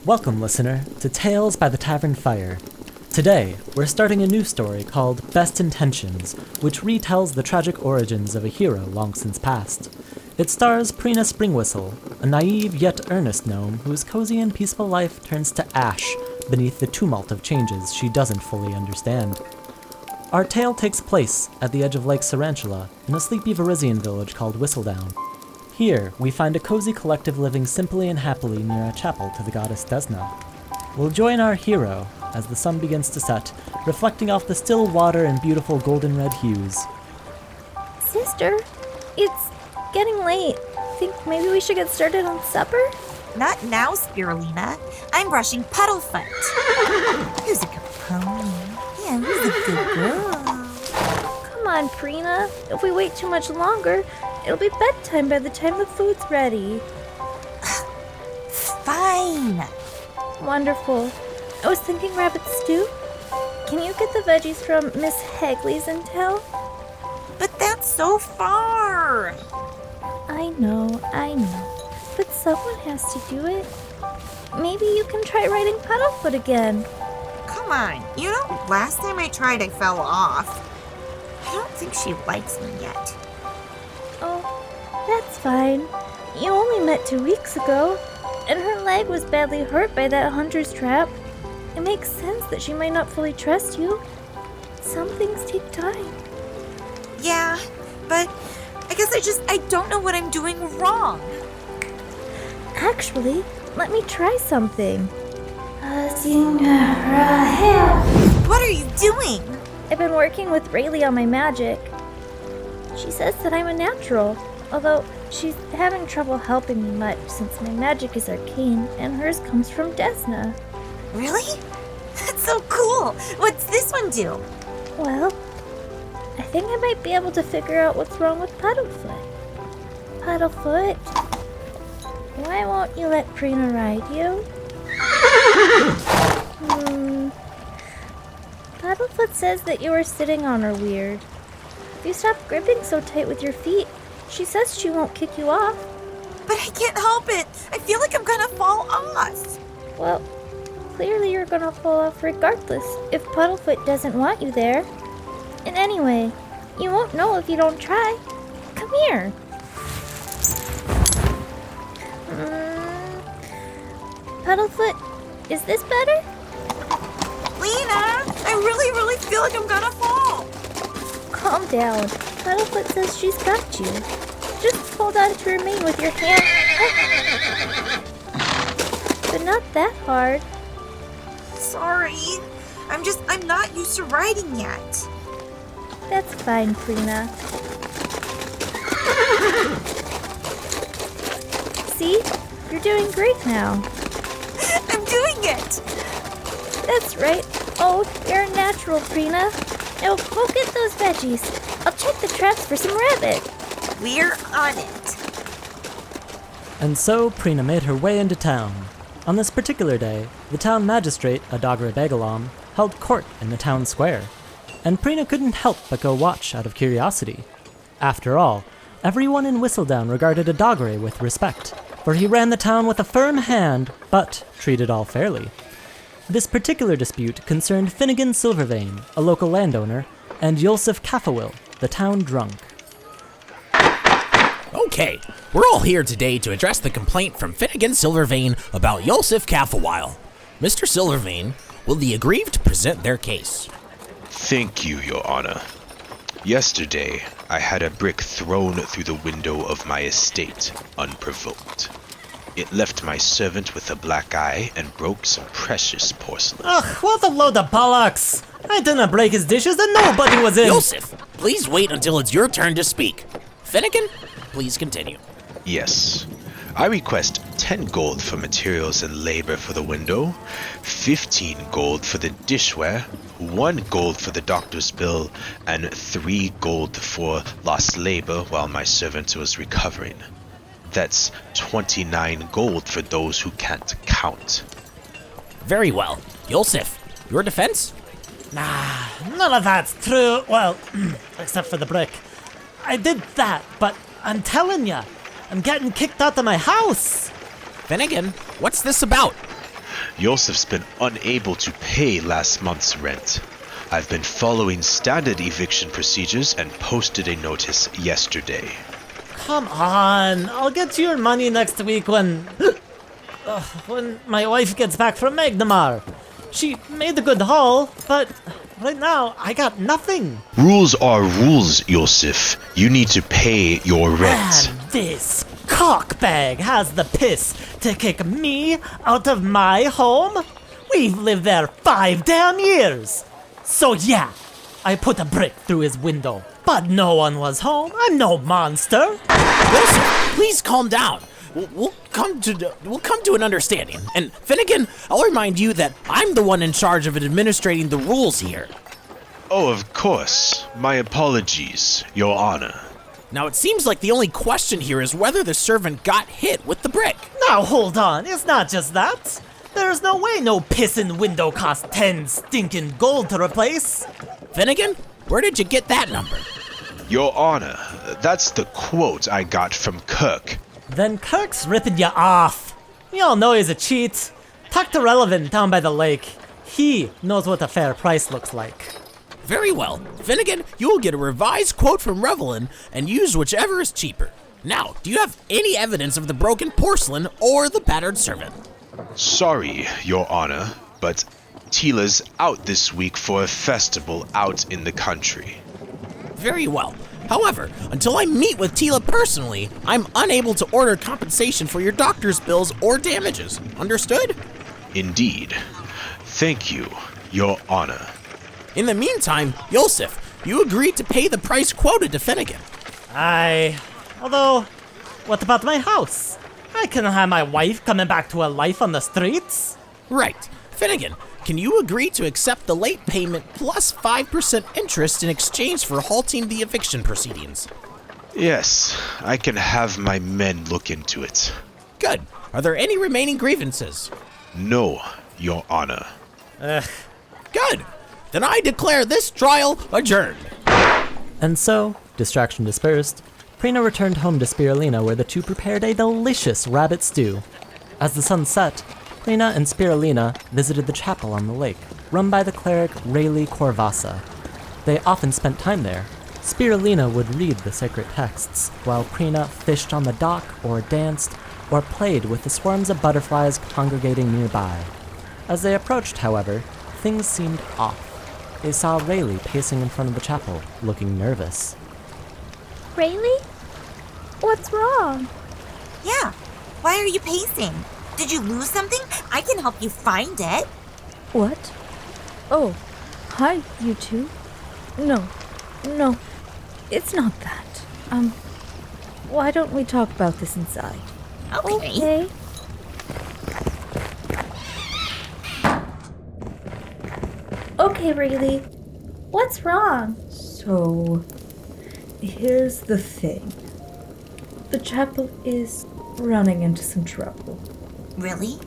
Welcome, listener, to Tales by the Tavern Fire. Today, we're starting a new story called Best Intentions, which retells the tragic origins of a hero long since past. It stars Prina Springwhistle, a naive yet earnest gnome whose cozy and peaceful life turns to ash beneath the tumult of changes she doesn't fully understand. Our tale takes place at the edge of Lake Sarantula, in a sleepy Varisian village called Whistledown. Here, we find a cozy collective living simply and happily near a chapel to the goddess Desna. We'll join our hero as the sun begins to set, reflecting off the still water in beautiful golden red hues. Sister, it's getting late. Think maybe we should get started on supper? Not now, Spirulina. I'm brushing Puddlefoot. Who's a good pony? Yeah, who's a good girl? Come on, Prina. If we wait too much longer, it'll be bedtime by the time the food's ready. Fine. Wonderful. I was thinking rabbit stew. Can you get the veggies from Miss Hagley's in town? But that's so far. I know. But someone has to do it. Maybe you can try riding Puddlefoot again. Come on. You know, last time I tried, I fell off. I don't think she likes me yet. Oh, that's fine. You only met 2 weeks ago, and her leg was badly hurt by that hunter's trap. It makes sense that she might not fully trust you. Some things take time. Yeah, but I guess I don't know what I'm doing wrong. Actually, let me try something. What are you doing? I've been working with Reylee on my magic. She says that I'm a natural, although she's having trouble helping me much since my magic is arcane and hers comes from Desna. Really? That's so cool. What's this one do? Well, I think I might be able to figure out what's wrong with Puddlefoot. Puddlefoot, why won't you let Prina ride you? Paddlefoot says that you are sitting on her weird. If you stop gripping so tight with your feet, she says she won't kick you off. But I can't help it. I feel like I'm gonna fall off. Well, clearly you're gonna fall off regardless if Puddlefoot doesn't want you there. And anyway, you won't know if you don't try. Come here. Puddlefoot, is this better? Lena, I really feel like I'm gonna fall. Calm down. Puddlefoot says she's got you. Just hold on to her mane with your hand. But not that hard. Sorry. I'm not used to riding yet. That's fine, Prina. See? You're doing great now. I'm doing it. That's right. Oh, you're a natural, Prina. Now go get those veggies. I'll check the traps for some rabbit. We're on it. And so Prina made her way into town. On this particular day, the town magistrate, Adagre held court in the town square, and Prina couldn't help but go watch out of curiosity. After all, everyone in Whistledown regarded Adagre with respect, for he ran the town with a firm hand, but treated all fairly. This particular dispute concerned Finnigan Silvervein, a local landowner, and Yolsef the town drunk. Okay, we're all here today to address the complaint from Finnigan Silvervein about Yolsef Mr. Silvervein, will the aggrieved present their case? Thank you, Your Honor. Yesterday, I had a brick thrown through the window of my estate, unprovoked. It left my servant with a black eye and broke some precious porcelain. Ugh, what a load of bollocks! I didn't break his dishes and nobody was in! Yolsef, please wait until it's your turn to speak. Finnigan, please continue. Yes. I request 10 gold for materials and labor for the window, 15 gold for the dishware, 1 gold for the doctor's bill, and 3 gold for lost labor while my servant was recovering. That's 29 gold for those who can't count. Very well. Yolsef, your defense? Nah, none of that's true. Well, except for the brick. I did that, but I'm telling ya, I'm getting kicked out of my house. Finnigan, what's this about? Yolsef's been unable to pay last month's rent. I've been following standard eviction procedures and posted a notice yesterday. Come on, I'll get you your money next week when my wife gets back from Magnamar. She made a good haul, but right now I got nothing. Rules are rules, Yolsef. You need to pay your rent. And this cockbag has the piss to kick me out of my home? We've lived there 5 damn years. So yeah, I put a brick through his window, but no one was home. I'm no monster. Yolsef, please calm down. We'll come to an understanding. And Finnigan, I'll remind you that I'm the one in charge of administrating the rules here. Oh, of course. My apologies, Your Honor. Now, it seems like the only question here is whether the servant got hit with the brick. Now hold on, it's not just that. There's no way no pissin' window costs 10 stinking gold to replace. Finnigan, where did you get that number? Your Honor, that's the quote I got from Kirk. Then Kirk's ripping you off. We all know he's a cheat. Talk to Relevant down by the lake. He knows what a fair price looks like. Very well. Finnigan, you will get a revised quote from Revelin and use whichever is cheaper. Now, do you have any evidence of the broken porcelain or the battered servant? Sorry, Your Honor, but Tila's out this week for a festival out in the country. Very well. However, until I meet with Tila personally, I'm unable to order compensation for your doctor's bills or damages. Understood? Indeed. Thank you, Your Honor. In the meantime, Yolsef, you agreed to pay the price quoted to Finnigan. Although, what about my house? I cannot have my wife coming back to a life on the streets. Right. Finnigan, can you agree to accept the late payment plus 5% interest in exchange for halting the eviction proceedings? Yes, I can have my men look into it. Good. Are there any remaining grievances? No, Your Honor. Good. Then I declare this trial adjourned. And so, distraction dispersed, Prina returned home to Spirulina where the two prepared a delicious rabbit stew. As the sun set, Prina and Spirulina visited the chapel on the lake, run by the cleric Reylee Corvassa. They often spent time there. Spirulina would read the sacred texts, while Prina fished on the dock or danced or played with the swarms of butterflies congregating nearby. As they approached, however, things seemed off. They saw Reylee pacing in front of the chapel, looking nervous. Reylee? What's wrong? Yeah, why are you pacing? Did you lose something? I can help you find it. What? Oh, hi, you two. No, it's not that. Why don't we talk about this inside? Okay. Okay, Reylee. What's wrong? So, here's the thing. The chapel is running into some trouble. Really?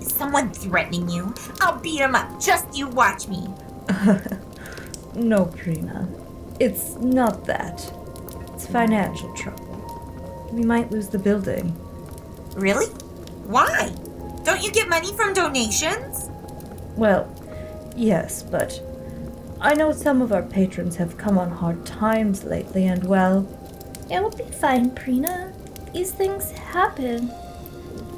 Is someone threatening you? I'll beat him up. Just you watch me. No, Prina. It's not that. It's financial trouble. We might lose the building. Really? Why? Don't you get money from donations? Well, yes, but I know some of our patrons have come on hard times lately, and well... It'll be fine, Prina. These things happen.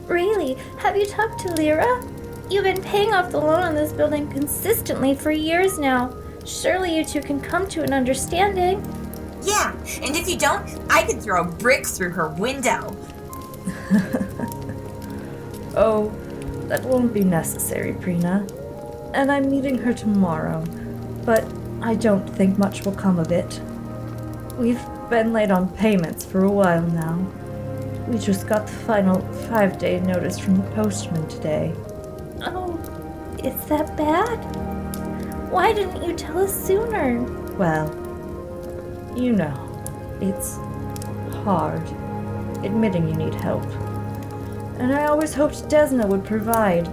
Reylee, have you talked to Lyra? You've been paying off the loan on this building consistently for years now. Surely you two can come to an understanding. Yeah, and if you don't, I can throw a brick through her window. Oh, that won't be necessary, Prina. And I'm meeting her tomorrow, but I don't think much will come of it. We've been late on payments for a while now. We just got the final 5-day notice from the postman today. Oh, is that bad? Why didn't you tell us sooner? Well, you know, it's hard admitting you need help. And I always hoped Desna would provide.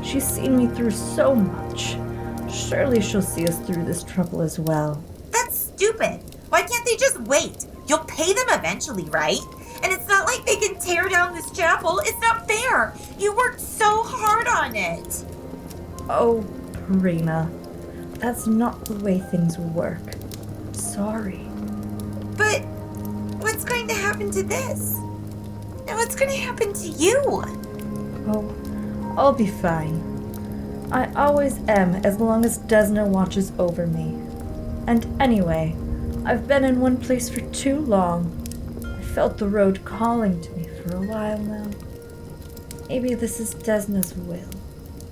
She's seen me through so much. Surely she'll see us through this trouble as well. That's stupid. Why can't they just wait? You'll pay them eventually, right? And it's not like they can tear down this chapel. It's not fair. You worked so hard on it. it. Oh, Prina, that's not the way things work. Sorry. But what's going to happen to this? And what's going to happen to you? Oh, I'll be fine. I always am, as long as Desna watches over me. And anyway, I've been in one place for too long. I felt the road calling to me for a while now. Maybe this is Desna's will,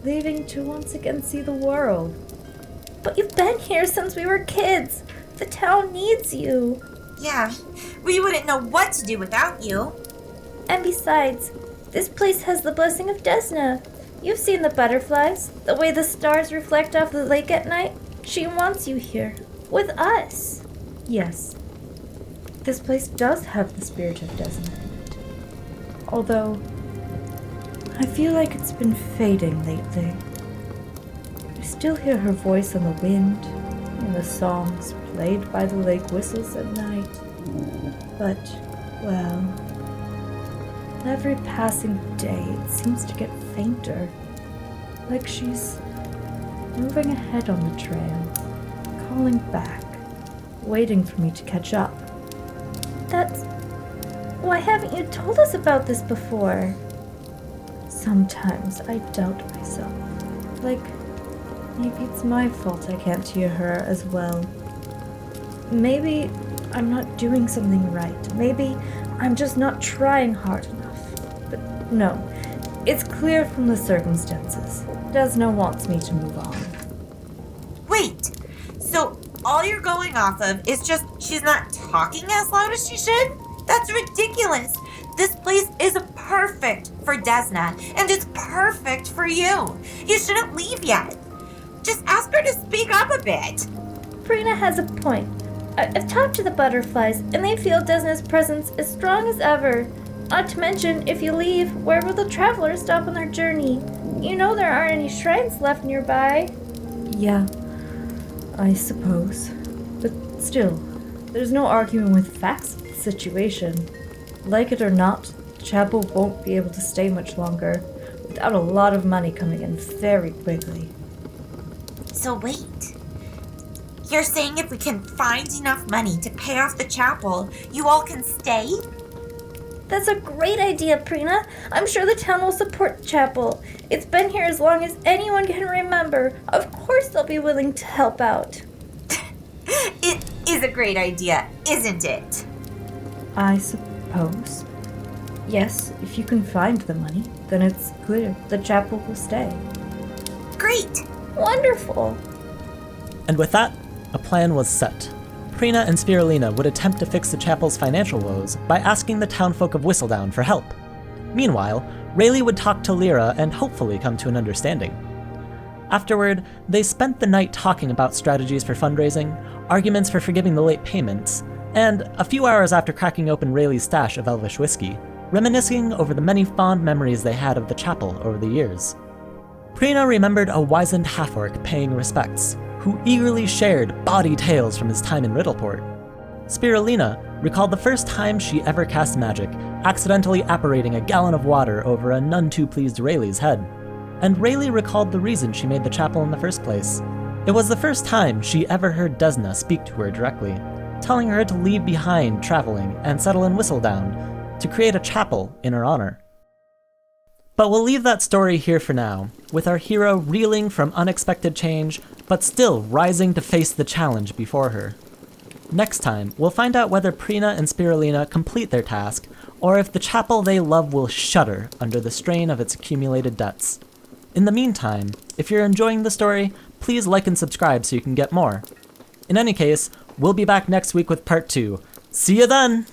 leaving to once again see the world. But you've been here since we were kids. The town needs you. Yeah, we wouldn't know what to do without you. And besides, this place has the blessing of Desna. You've seen the butterflies, the way the stars reflect off the lake at night. She wants you here, with us. Yes, this place does have the spirit of Desna in it. Although, I feel like it's been fading lately. I still hear her voice on the wind, and the songs played by the lake whistles at night. But, well, every passing day it seems to get fainter, like she's moving ahead on the trail, calling back, waiting for me to catch up. Why haven't you told us about this before? Sometimes I doubt myself. Like, maybe it's my fault I can't hear her as well. Maybe I'm not doing something right. Maybe I'm just not trying hard enough. But no, it's clear from the circumstances. Desna wants me to move on. Wait, so all you're going off of is just she's not talking as loud as she should? That's ridiculous. This place is perfect for Desna, and it's perfect for you. You shouldn't leave yet. Just ask her to speak up a bit. Prina has a point. I've talked to the butterflies, and they feel Desna's presence as strong as ever. Not to mention, if you leave, where will the travelers stop on their journey? You know there aren't any shrines left nearby. Yeah, I suppose. But still, there's no arguing with facts of the situation. Like it or not, the chapel won't be able to stay much longer without a lot of money coming in very quickly. So wait. You're saying if we can find enough money to pay off the chapel, you all can stay? That's a great idea, Prina. I'm sure the town will support the chapel. It's been here as long as anyone can remember. Of course they'll be willing to help out. It is a great idea, isn't it? I suppose. Yes, if you can find the money, then it's clear the chapel will stay. Great! Wonderful! And with that, a plan was set. Prina and Spirulina would attempt to fix the chapel's financial woes by asking the townfolk of Whistledown for help. Meanwhile, Reylee would talk to Lyra and hopefully come to an understanding. Afterward, they spent the night talking about strategies for fundraising, arguments for forgiving the late payments, and, a few hours after cracking open Rayleigh's stash of elvish whiskey, reminiscing over the many fond memories they had of the chapel over the years. Prina remembered a wizened half-orc paying respects, who eagerly shared bawdy tales from his time in Riddleport. Spirulina recalled the first time she ever cast magic, accidentally apparating a gallon of water over a none-too-pleased Rayleigh's head. And Reylee recalled the reason she made the chapel in the first place. It was the first time she ever heard Desna speak to her directly, telling her to leave behind traveling and settle in Whistledown to create a chapel in her honor. But we'll leave that story here for now, with our hero reeling from unexpected change, but still rising to face the challenge before her. Next time, we'll find out whether Prina and Spirulina complete their task, or if the chapel they love will shudder under the strain of its accumulated debts. In the meantime, if you're enjoying the story, please like and subscribe so you can get more. In any case, we'll be back next week with part 2. See you then!